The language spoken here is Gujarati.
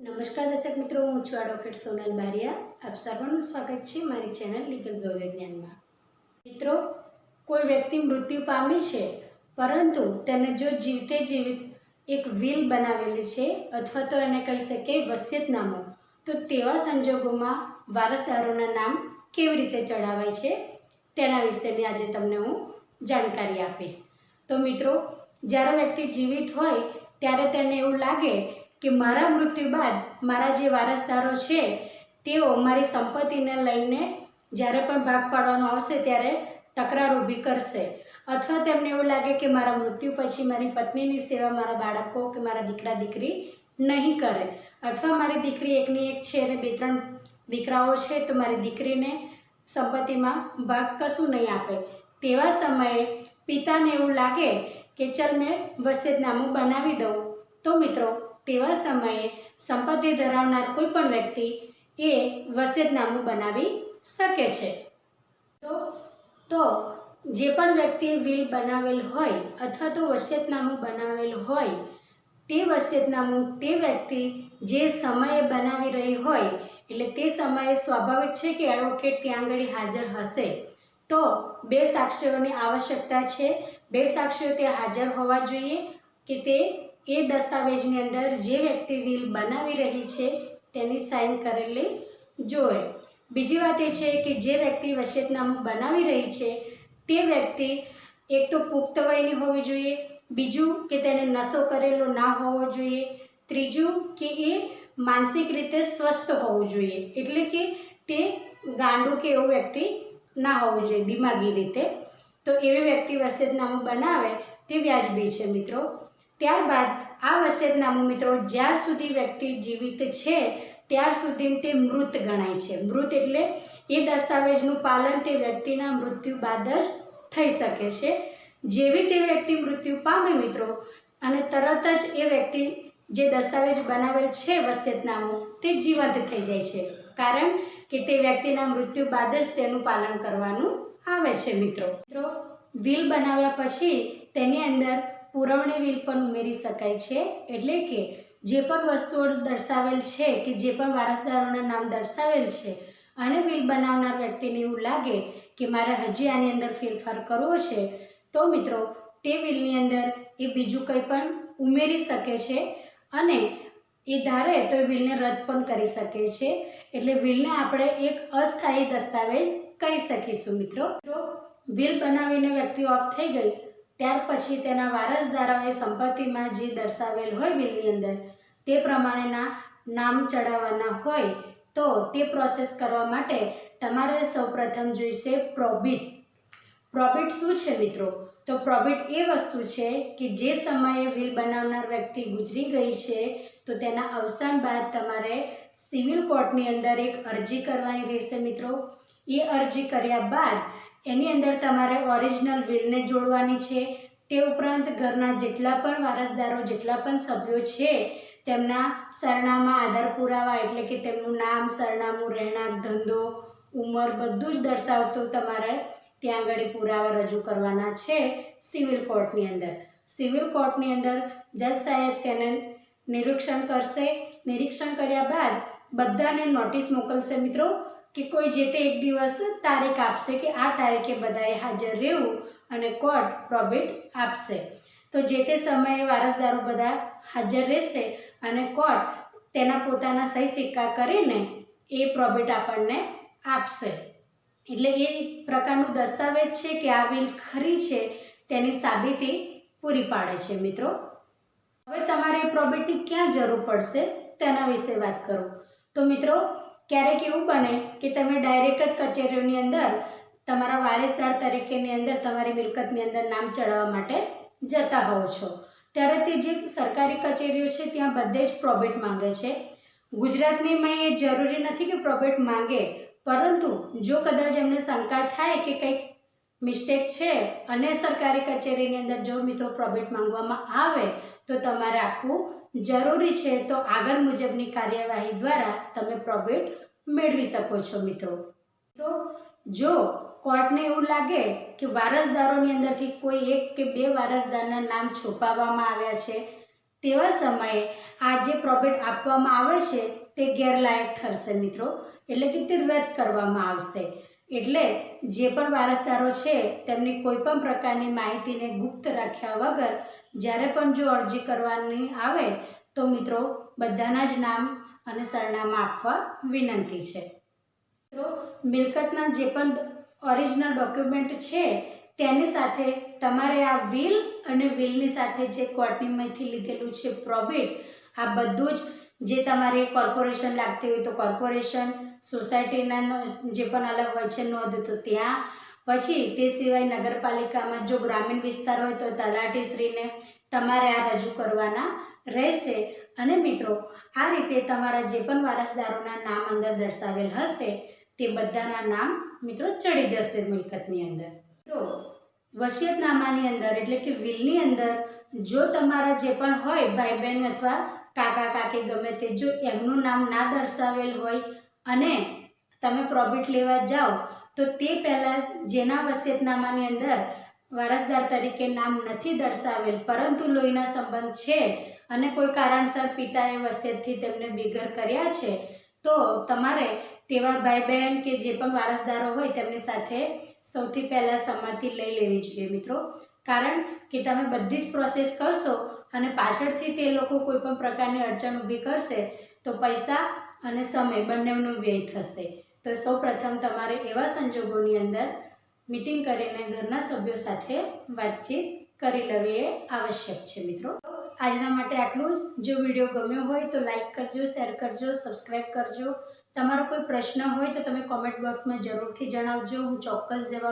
નમસ્કાર દર્શક મિત્રો, હું છું એડવોકેટ સોનલ બારિયા. આપ સર્વનું સ્વાગત છે મારી ચેનલ લીગલ વિજ્ઞાનમાં. મિત્રો, કોઈ વ્યક્તિ મૃત્યુ પામી છે, પરંતુ તેને જો જીવતે જીવિત એક વિલ બનાવેલી છે અથવા તો એને કહી શકીએ વસિયતનામું, તો તેવા સંજોગોમાં વારસદારોના નામ કેવી રીતે ચડાવાય છે તેના વિશેની આજે તમને હું જાણકારી આપીશ. તો મિત્રો, જ્યારે વ્યક્તિ જીવિત હોય ત્યારે તેને એવું લાગે કે મારા મૃત્યુ બાદ મારા જે વારસદારો છે તેઓ મારી સંપત્તિને લઈને જ્યારે પણ ભાગ પાડવાનો આવશે ત્યારે તકરાર ઊભી કરશે, અથવા તેમને એવું લાગે કે મારા મૃત્યુ પછી મારી પત્નીની સેવા મારા બાળકો કે મારા દીકરા દીકરી નહીં કરે, અથવા મારી દીકરી એકની એક છે અને 2-3 દીકરાઓ છે તો મારી દીકરીને સંપત્તિમાં ભાગ કશું નહીં આપે. તેવા સમયે પિતાને એવું લાગે કે ચલ મેં વસિયતનામું બનાવી દઉં. તો મિત્રો, તેવા સમયે સંપત્તિ ધરાવનાર કોઈ પણ વ્યક્તિ એ વસિયતનામું બનાવી શકે છે. તો જે પણ વ્યક્તિએ વિલ બનાવેલ હોય અથવા તો વસિયતનામું બનાવેલ હોય, તે વસિયતનામું તે વ્યક્તિ જે સમયે બનાવી રહી હોય, એટલે તે સમયે સ્વાભાવિક છે કે એડવોકેટ ત્યાં આગળ હાજર હશે. તો 2 સાક્ષીઓની આવશ્યકતા છે. 2 સાક્ષીઓ ત્યાં હાજર હોવા જોઈએ કે તે એ દસ્તાવેજની અંદર જે વ્યક્તિ વિલ બનાવી રહી છે તેની સાઇન કરેલી જોઈએ. બીજી વાત એ છે કે જે વ્યક્તિ વસિયતનામું બનાવી રહી છે તે વ્યક્તિ એક તો પુખ્ત વયની હોવી જોઈએ, બીજું કે તેને નશો કરેલો ના હોવો જોઈએ, ત્રીજું કે એ માનસિક રીતે સ્વસ્થ હોવું જોઈએ, એટલે કે તે ગાંડું કે એવો વ્યક્તિ ના હોવો જોઈએ દિમાગી રીતે. તો એવી વ્યક્તિ વસિયતનામું બનાવે તે વ્યાજબી છે મિત્રો. ત્યારબાદ આ વસિયતનામું મિત્રો જ્યાર સુધી વ્યક્તિ જીવિત છે ત્યાર સુધી તે મૃત ગણાય છે. મૃત એટલે એ દસ્તાવેજનું પાલન તે વ્યક્તિના મૃત્યુ બાદ જ થઈ શકે છે. જેવી તે વ્યક્તિ મૃત્યુ પામે મિત્રો, અને તરત જ એ વ્યક્તિ જે દસ્તાવેજ બનાવેલ છે વસિયતનામું તે જીવંત થઈ જાય છે, કારણ કે તે વ્યક્તિના મૃત્યુ બાદ જ તેનું પાલન કરવાનું આવે છે મિત્રો. વિલ બનાવ્યા પછી તેની અંદર પુરવણી વિલ પણ ઉમેરી શકાય છે, એટલે કે જે પણ વસ્તુઓ દર્શાવેલ છે કે જે પણ વારસદારોના નામ દર્શાવેલ છે અને વિલ બનાવનાર વ્યક્તિને એવું લાગે કે મારે હજી આની અંદર ફેરફાર કરવો છે, તો મિત્રો તે વિલની અંદર એ બીજું કંઈ પણ ઉમેરી શકે છે અને એ ધારે તો એ વિલને રદ પણ કરી શકે છે. એટલે વિલને આપણે એક અસ્થાયી દસ્તાવેજ કહી શકીશું મિત્રો. વિલ બનાવીને વ્યક્તિ ઓફ થઈ ગઈ ત્યાર પછી તેના વારસદારોએ સંપત્તિમાં જે દર્શાવેલ હોય વિલની અંદર તે પ્રમાણેના નામ ચડાવવાના હોય, તો તે પ્રોસેસ કરવા માટે તમારે સૌપ્રથમ જોઈશે પ્રોબિટ. પ્રોબિટ શું છે મિત્રો? તો પ્રોબિટ એ વસ્તુ છે કે જે સમયે વિલ બનાવનાર વ્યક્તિ ગુજરી ગઈ છે તો તેના અવસાન બાદ તમારે સિવિલ કોર્ટની અંદર એક અરજી કરવાની રહેશે મિત્રો. એ અરજી કર્યા બાદ એની અંદર તમારે ઓરિજિનલ વિલને જોડવાની છે. તે ઉપરાંત ઘરના જેટલા પણ વારસદારો, જેટલા પણ સભ્યો છે તેમના સરનામા, આધાર પુરાવા, એટલે કે તેમનું નામ, સરનામું, રહેણાંક, ધંધો, ઉંમર બધું જ દર્શાવતું તમારે ત્યાં આગળ પુરાવા રજૂ કરવાના છે સિવિલ કોર્ટની અંદર. સિવિલ કોર્ટની અંદર જજ સાહેબ તેને નિરીક્ષણ કરશે. નિરીક્ષણ કર્યા બાદ બધાને નોટિસ મોકલશે મિત્રો, કે કોઈ જે તે એક દિવસ તારીખ આપશે કે આ તારીખે બધાએ હાજર રહેવું અને કોર્ટ પ્રોબિટ આપશે. તો જે તે સમયે વારસદારો બધા હાજર રહેશે અને કોર્ટ તેના પોતાના સહી સિક્કા કરીને એ પ્રોબિટ આપણને આપશે. એટલે એ એક પ્રકારનું દસ્તાવેજ છે કે આ વિલ ખરી છે તેની સાબિતી પૂરી પાડે છે મિત્રો. હવે તમારે પ્રોબિટની ક્યાં જરૂર પડશે તેના વિશે વાત કરું તો મિત્રો, ક્યારેક એવું બને કે તમે ડાયરેક્ટ જ કચેરીઓની અંદર તમારા વારસદાર તરીકેની અંદર તમારી મિલકતની અંદર નામ ચડાવવા માટે જતા હોવ છો, ત્યારે તે જે સરકારી કચેરીઓ છે ત્યાં બધે જ પ્રોબિટ માંગે છે. ગુજરાતનીમાં એ જરૂરી નથી કે પ્રોબિટ માંગે, પરંતુ જો કદાચ એમને શંકા થાય કે કંઈક મિસ્ટેક છે અને સરકારી કચેરીની અંદર જો મિત્રો પ્રોબિટ માંગવામાં આવે તો તમારે આપવું જરૂરી છે. તો આગળ મુજબની કાર્યવાહી દ્વારા તમે પ્રોબિટ મેળવી શકો છો મિત્રો. તો જો કોર્ટને એવું લાગે કે વારસદારોની અંદરથી કોઈ 1 કે 2 વારસદારના નામ છુપાવવામાં આવ્યા છે, તેવા સમયે આ જે પ્રોબેટ આપવામાં આવે છે તે ગેરલાયક ઠરશે મિત્રો, એટલે કે તે રદ કરવામાં આવશે. એટલે જે પણ વારસદારો છે તેમની કોઈ પણ પ્રકારની માહિતીને ગુપ્ત રાખ્યા વગર જ્યારે પણ જો અરજી કરવાની આવે તો મિત્રો બધાના જ નામ અને સરનામા આપવા વિનંતી છે. મિત્રો મિલકતના જે પણ ઓરિજિનલ ડોક્યુમેન્ટ છે તેની સાથે તમારે આ વિલ અને વિલની સાથે જે કોર્ટનીમાંથી લીધેલું છે પ્રોબેટ, આ બધું જ જે તમારી કોર્પોરેશન લાગતી હોય તો કોર્પોરેશન, સોસાયટીના જે પણ અલગ હોય છે નોંધ તો ત્યાં, પછી તે સિવાય નગરપાલિકામાં જો ગ્રામીણ વિસ્તાર હોય તો તલાટીશ્રીને તમારે આ રજૂ કરવાના રહેશે. અને મિત્રો આ રીતે તમારા જે પણ વારસદારોના નામ અંદર દર્શાવેલ હશે તે બધાના નામ મિત્રો ચડી જશે મિલકતની અંદર. તો વસિયતનામાની અંદર એટલે કે વિલની અંદર જો તમારા જે પણ હોય ભાઈ બહેન અથવા કાકા કાકી ગમે તે, જો એમનું નામ ના દર્શાવેલ હોય અને તમે પ્રોબેટ લેવા જાઓ તો તે પહેલાં જેના વસિયતનામાની અંદર વારસદાર તરીકે નામ નથી દર્શાવેલ પરંતુ લોહીના સંબંધ છે અને કોઈ કારણસર પિતાએ વસિયતથી તેમને બેઘર કર્યા છે તો તમારે તેવા ભાઈ બહેન કે જે પણ વારસદારો હોય તેમની સાથે સૌથી પહેલાં સંમતિ લઈ લેવી જોઈએ મિત્રો. કારણ કે તમે બધી જ પ્રોસેસ કરશો અને પાછળથી તે લોકો કોઈ પણ પ્રકારની અડચણ ઊભી કરશે તો પૈસા અને સમય બંનેનો વ્યય થશે. તો સૌ પ્રથમ તમારે એવા સંજોગોની અંદર મીટિંગ કરીને ઘરના સભ્યો સાથે વાતચીત કરી લેવી એ આવશ્યક છે મિત્રો. આજના માટે આટલું જ. જો વિડીયો ગમ્યો હોય તો લાઈક કરજો, શેર કરજો, સબસ્ક્રાઈબ કરજો. તમારો કોઈ પ્રશ્ન હોય તો તમે કોમેન્ટ બોક્સમાં જરૂરથી જણાવજો, હું ચોક્કસ જવાબ